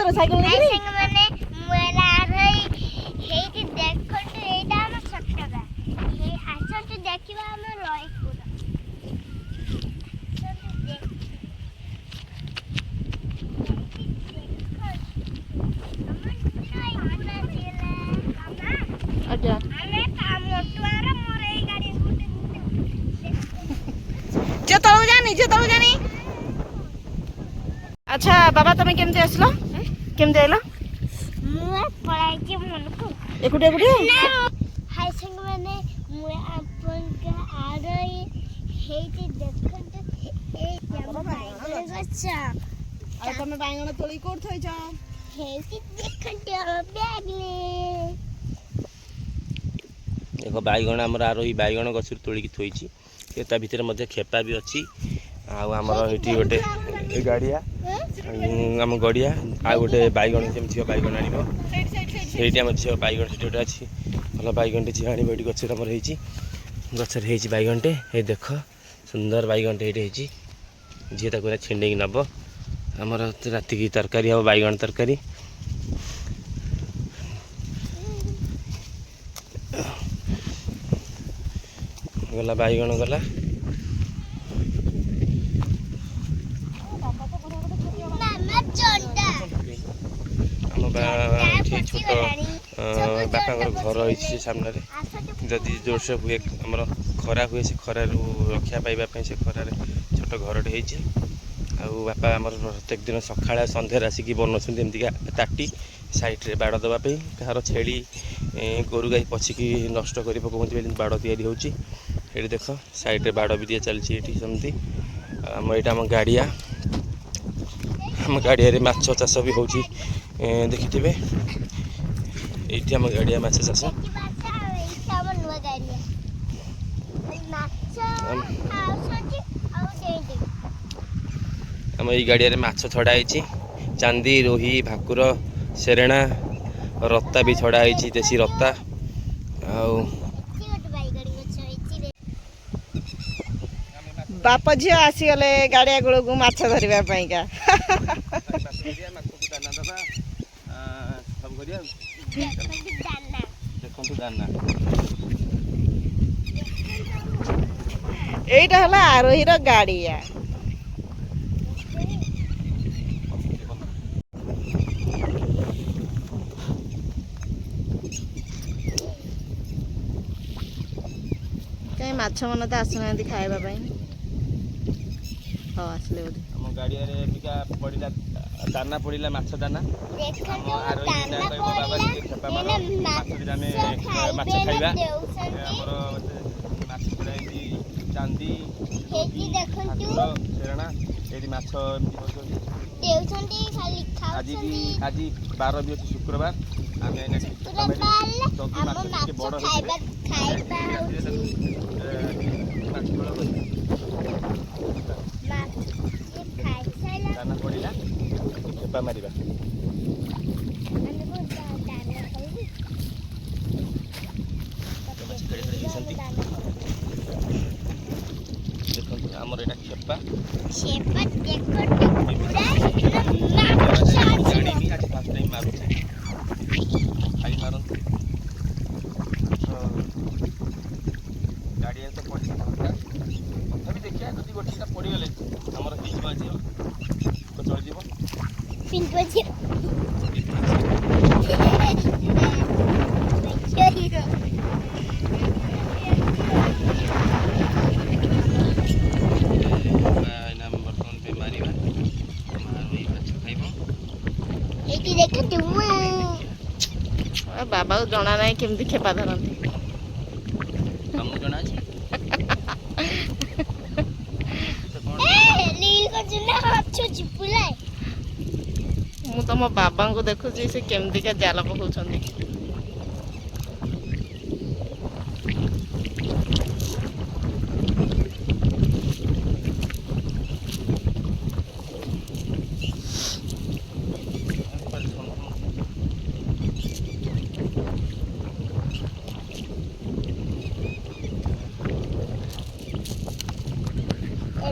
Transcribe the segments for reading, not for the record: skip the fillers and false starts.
ଯିବ cycle high ନେଇକି? ସାଙ୍ଗ ମାନେ ମୁଁ ହେଇଟି ଦେଖନ୍ତୁ ଏଇଟା ଆମ ଛୋଟଟା ହେଇ ଆସନ୍ତୁ ଦେଖିବା ଆମ ରଇପୁର ଆଜ୍ଞା ଝିଅ ତଳକୁ ଯାନି ଆଚ୍ଛା ବାବା ତମେ କେମିତି ଆସିଲ କେମିତି ଆଇଲ ମୁଁ ପଳାଇଛି ମନକୁ ଏକୁଟିଆ ହାଇ ସାଙ୍ଗ ମାନେ ମୁଁ ଆପଣଙ୍କ ଆଡ଼େ ହେଇଟି ଦେଖନ୍ତୁ ଏଇ ଆମ ବାଇଗଣ ଗଛ ଆଉ ତମେ ବାଇଗଣ ତୋଳିକି କୋଉଠି ଥୋଇଛ ହେଇଟି ଦେଖନ୍ତୁ ଆମ ବ୍ୟାଗରେ ଏକ ବାଇଗଣ ଆମର ଆରୋହୀ ବାଇଗଣ ଗଛରୁ ତୋଳିକି ଥୋଇଛି ତା ଭିତରେ ମଧ୍ୟ ଖେପା ବି ଅଛି ଆଉ ଆମର ଏଠି ଗୋଟେ ଗାଡ଼ିଆ ଆମ ଗଡ଼ିଆ ଆଉ ଗୋଟେ ବାଇଗଣ ଯେମିତି ଝିଅ ବାଇଗଣ ଆଣିବ ସେଇଠି ଆମ ଝିଅ ବାଇଗଣ ସେଠି ଗୋଟେ ଅଛି ଭଲ ବାଇଗଣଟେ ଝିଅ ଆଣିବ ଏଠି ଗଛରେ ଆମର ହେଇଛି ଗଛରେ ହେଇଛି ବାଇଗଣଟେ ଏଇ ଦେଖ ସୁନ୍ଦର ବାଇଗଣଟେ ଏଇଠି ହେଇଛି ଝିଅ ତାକୁ ଛିଣ୍ଡେଇକି ନେବ ଆମର ରାତିକି ତରକାରୀ ହେବ ବାଇଗଣ ତରକାରୀ ଗଲା ବାଇଗଣ ଗଲା ଆମ ଏଠି ଛୋଟ ବାପାଙ୍କର ଘର ହେଇଛି ସେ ସାମ୍ନାରେ ଯଦି ଜୋରସେ ହୁଏ ଆମର ଖରା ହୁଏ ସେ ଖରାରୁ ରକ୍ଷା ପାଇବା ପାଇଁ ସେ ଖରାରେ ଛୋଟ ଘରଟେ ହେଇଛି ଆଉ ବାପା ଆମର ପ୍ରତ୍ୟେକ ଦିନ ସକାଳେ ସନ୍ଧ୍ୟାରେ ଆସିକି ବନାଉଛନ୍ତି ଏମିତିକା ତାଟି ସାଇଡ଼ରେ ବାଡ଼ ଦେବା ପାଇଁ କାହାର ଛେଳି ଗୋରୁ ଗାଈ ପଶିକି ନଷ୍ଟ କରି ପକାଉଛନ୍ତି ବୋଲି ବାଡ଼ ତିଆରି ହେଉଛି ଏଠି ଦେଖ ସାଇଡ଼ରେ ବାଡ଼ ବି ଦିଆ ଚାଲିଛି ଏଠି ସେମିତି ଆମ ଏଇଟା ଆମ ଗାଡ଼ିଆ ଆମ ଗାଡ଼ିଆରେ ମାଛ ଚାଷ ବି ହେଉଛି ଦେଖିଥିବେ ଏଇଠି ଆମ ଗାଡ଼ିଆ ମାଛ ଚାଷ ଆମ ଏଇ ଗାଡ଼ିଆରେ ମାଛ ଛଡ଼ା ହେଇଛି ଚାନ୍ଦି ରୋହି ଭାକୁର ସେରେଣା ରତା ବି ଛଡ଼ା ହେଇଛି ଦେଶୀ ରତା ଆଉ ବାପ ଝିଅ ଆସିଗଲେ ଗାଡ଼ିଆ କୂଳକୁ ମାଛ ଧରିବା ପାଇଁକା ଦେଖନ୍ତୁ ଦାନା ଏଇଟା ହେଲା ଆରୋହୀର ଗାଡ଼ିଆ କାହିଁ ମାଛ ମାନେ ତ ଆସୁନାହାନ୍ତି ଖାଇବା ପାଇଁ ହଉ ଆସିଲେ ବୋଧେ ଆମ ଗାଡ଼ିଆରେ ଏଠିକା ପଡ଼ିଲା ଦାନା ପଡ଼ିଲା ମାଛ ଦାନା ଆମ ଆରୋହୀ ନା କହିବ ବାବା ଟିକେ ଖେପା ମାର ମାଛ ଦିନ ଆମେ ମାଛ ଖାଇବା ଆମର ମାଛ ଛଡ଼ା ହେଇଛି ଚାନ୍ଦି ଭାକୁର ସେରେଣା ଏଇଠି ମାଛ ଏମିତି ହେଉଛନ୍ତି ଆଜି ବାର ବି ଅଛି ଶୁକ୍ରବାର ଆମେ ଯଦି ମାଛ ଟିକେ ବଡ଼ ହେଇଯିବେ ମାଛ ଝୋଳ କରିବା ଦାନା ପଡ଼ିଲା ଖେପା ମାରିବା ଦେଖନ୍ତୁ ଆମର ଏଇଟା ଖେପା ଜାଣିନି ଆଜି ଫାର୍ଷ୍ଟ ଟାଇମ୍ ମାରୁଛି ଖାଇ ମାରନ୍ତୁ ଗାଡ଼ିଆରେ ତ ପଡ଼ିଛି ତଥାପି ଦେଖିବା ଯଦି ଗୋଟିଏଟା ପଡ଼ିଗଲେ ଆମର ହେଇଯିବ ଆଜି ଚଳିଯିବ ବାବାକୁ ଜଣା ନାହିଁ କେମିତି ଖେପା ଧରନ୍ତି ତମକୁ ଜଣା ଅଛି ମୁଁ ତମ ବାବାଙ୍କୁ ଦେଖୁଛି ସେ କେମିତିକା ଜାଲ ପକାଉଛନ୍ତି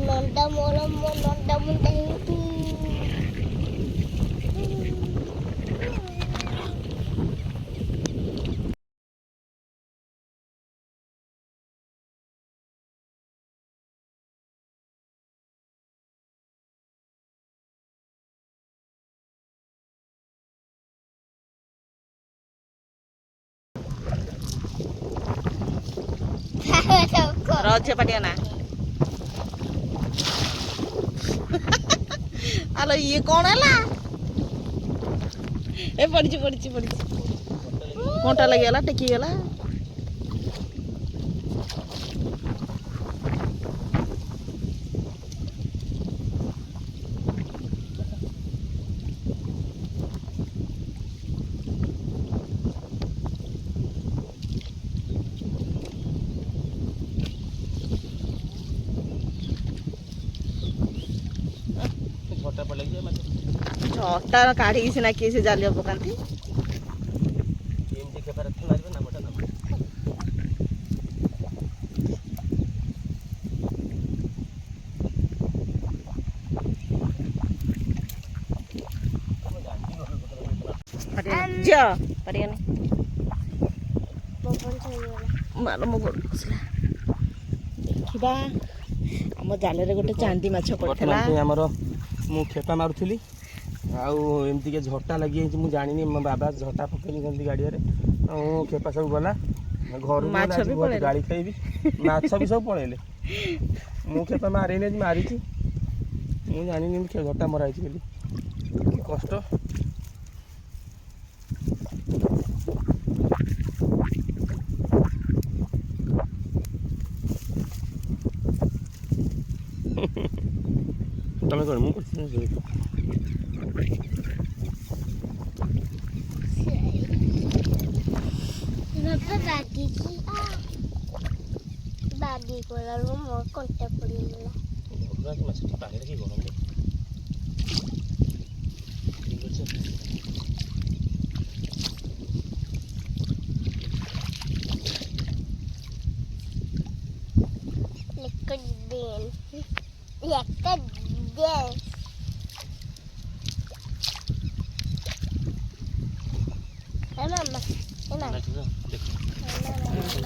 ନଣ୍ଡା ମୋର ମୋ ନଣ୍ଡା ମୁଣ୍ଡା ଝିଅ ପାଟିଆ ନା ଆଲୋ ଇଏ କଣ ହେଲା ଏ ପଡ଼ିଛି ପଡ଼ିଛି ପଡ଼ିଛି କଣ୍ଟା ଲାଗିଗଲା ଟେକିଗଲା ଛଅଟା କାଢ଼ିକି ସିନା କିଏ ସେ ଜାଲିଆ ପକାନ୍ତି ଝିଅ ପାରିବନି ମାଲ ମୋ ଗୋଡ଼ ଖସିଲା ଦେଖିବା ଆମ ଜାଲରେ ଗୋଟେ ଚାନ୍ଦି ମାଛ ପଡ଼ିଥିଲା ଆମର ମୁଁ ଖେପା ମାରୁଥିଲି ଆଉ ଏମିତିକା ଝଟା ଲାଗିଯାଇଛି ମୁଁ ଜାଣିନି ମୋ ବାବା ଝଟା ପକେଇଛନ୍ତି ଗାଡ଼ିଆରେ ଆଉ ଖେପା ସବୁ ଗଲା ଘରୁ ମାଛ ବି ପଳେଇଲେ ଗାଳି ଖାଇବି ମାଛ ବି ସବୁ ପଳେଇଲେ ମୁଁ ଖେପା ମାରିନି ଆଜି ମାରିଛି ମୁଁ ଜାଣିନି ଝଟା ମରା ହେଇଛି ବୋଲି କି କଷ୍ଟ ତମେ କଣ ମୁଁ କରୁଛି ବାଗି କଲାରୁ ମୋ କଣ୍ଟା ପଡ଼ିଗଲା ମାଛଟି ପାଣିରେ କି ଗରମ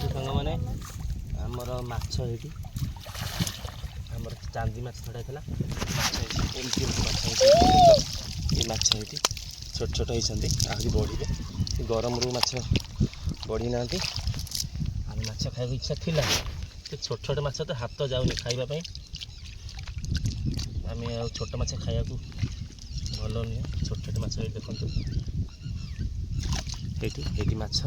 ସାଙ୍ଗମାନେ ଆମର ମାଛ ଏଇଠି ଆମର ଚାନ୍ଦି ମାଛ ଛଡ଼ା ହେଇଥିଲା ମାଛ ଏମିତି ମାଛ ଏ ମାଛ ଏଇଠି ଛୋଟ ଛୋଟ ହେଇଛନ୍ତି ଆହୁରି ବଢ଼ିବେ ଗରମରୁ ମାଛ ବଢ଼ି ନାହାନ୍ତି ଆମେ ମାଛ ଖାଇବାକୁ ଇଚ୍ଛା ଥିଲା ସେ ଛୋଟ ଛୋଟ ମାଛ ତ ହାତ ଯାଉନି ଖାଇବା ପାଇଁ ଆମେ ଆଉ ଛୋଟ ମାଛ ଖାଇବାକୁ ଭଲ ନୁହେଁ ଛୋଟ ଛୋଟ ମାଛ ଏଇଠି ଦେଖନ୍ତୁ ଏଇଠି ଏଇଠି ମାଛ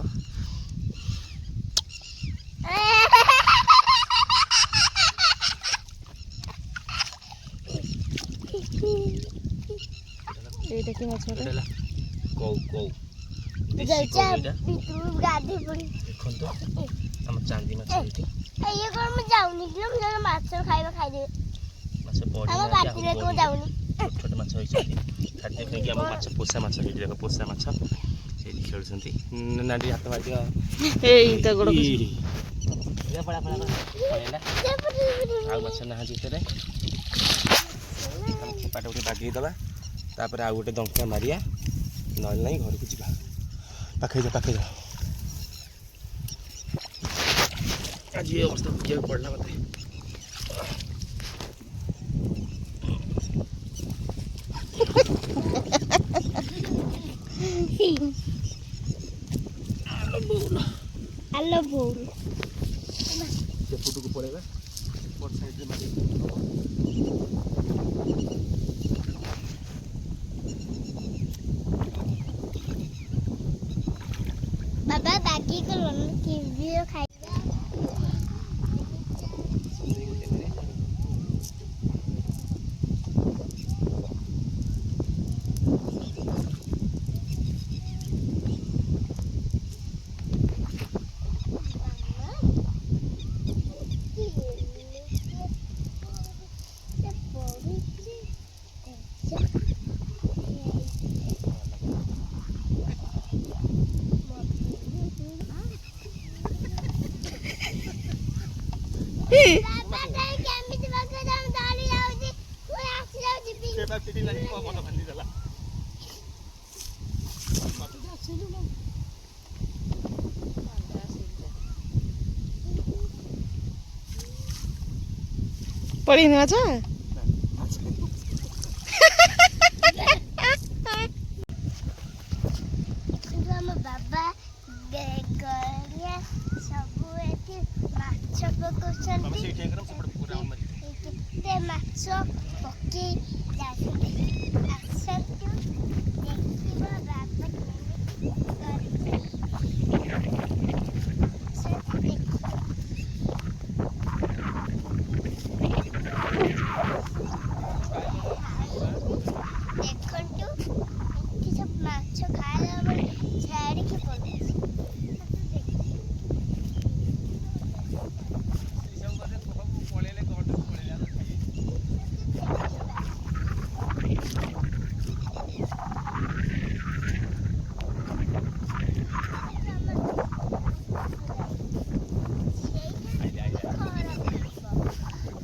এইটা কি মাছ এটা কৌ কৌ ଦେଖନ୍ତୁ ଆମ ଚାନ୍ଦି ମାଛ ଏଇଠି ମାଛ ଖାଇବା ଖାଇଦେବେ ମାଛ ବଢ଼ି ଛୋଟ ଛୋଟ ମାଛ ହେଇଛନ୍ତି ଖାଦ୍ୟ ଖାଇକି ଆମ ମାଛ ପୋଷା ମାଛ ହେଇଛି ଦେଖ ପୋଷା ମାଛ ସେଇଠି ଖେଳୁଛନ୍ତି ନାଣ୍ଡି ହାତ ମାରିଦିଅ ଏଇ ତ ଗୋଡ଼ ଆଉ ମାଛ ନାହାନ୍ତି ଭିତରେ ଆମେ ଖେପାଟା ଗୋଟେ ବାଗେଇ ଦେବା ତାପରେ ଆଉ ଗୋଟେ ଦଙ୍କା ମାରିବା ନହେଲେ ନାହିଁ ଘରକୁ ଯିବା ପାଖେଇ ଯା ଆଜି ଏ ଅବସ୍ଥା ଭୋଗିବାକୁ ପଡ଼ିଲା ମୋତେ ସେପଟକୁ ପଳେଇବା ପଟ ସାଇଡ଼ରେ ମାରି ବାବା ବାକି କଲନ କି ଭିଡ଼ିଓ ଖାଇବା ପଡ଼ିନି ମାଛ ଆମ ବାବା ସବୁ ଏଠି ମାଛ ପକାଉଛନ୍ତି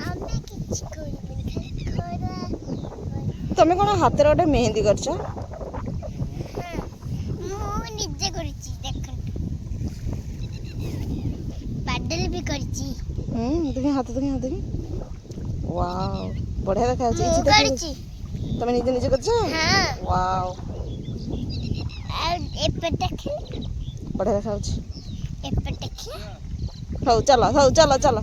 ଆମେ କିଛି କରିବୁନି ଖାଲି ଖରା ତମେ କ'ଣ ହାତରେ ଗୋଟେ ମେହେନ୍ଦି କରିଛ? ମୁଁ ନିଜେ କରିଛି ଦେଖନ୍ତୁ ପାଡଲ ବି କରିଛି ଦେଖି ହାତ ଦେଖି ହାତ ଦେଖି ୱାଓ ବଢ଼ିଆ ଦେଖାଯାଉଛି ମୁଁ କିଛି ଦେଖି କରିଛି ତମେ ନିଜେ ନିଜେ କରିଛ? ହଁ ୱାଓ ଆଉ ଏପଟେ ଦେଖିଲେ ବଢ଼ିଆ ଦେଖାଯାଉଛି। ଏପଟେ ଦେଖିଲେ ହଉ ଚାଲ ଚାଲ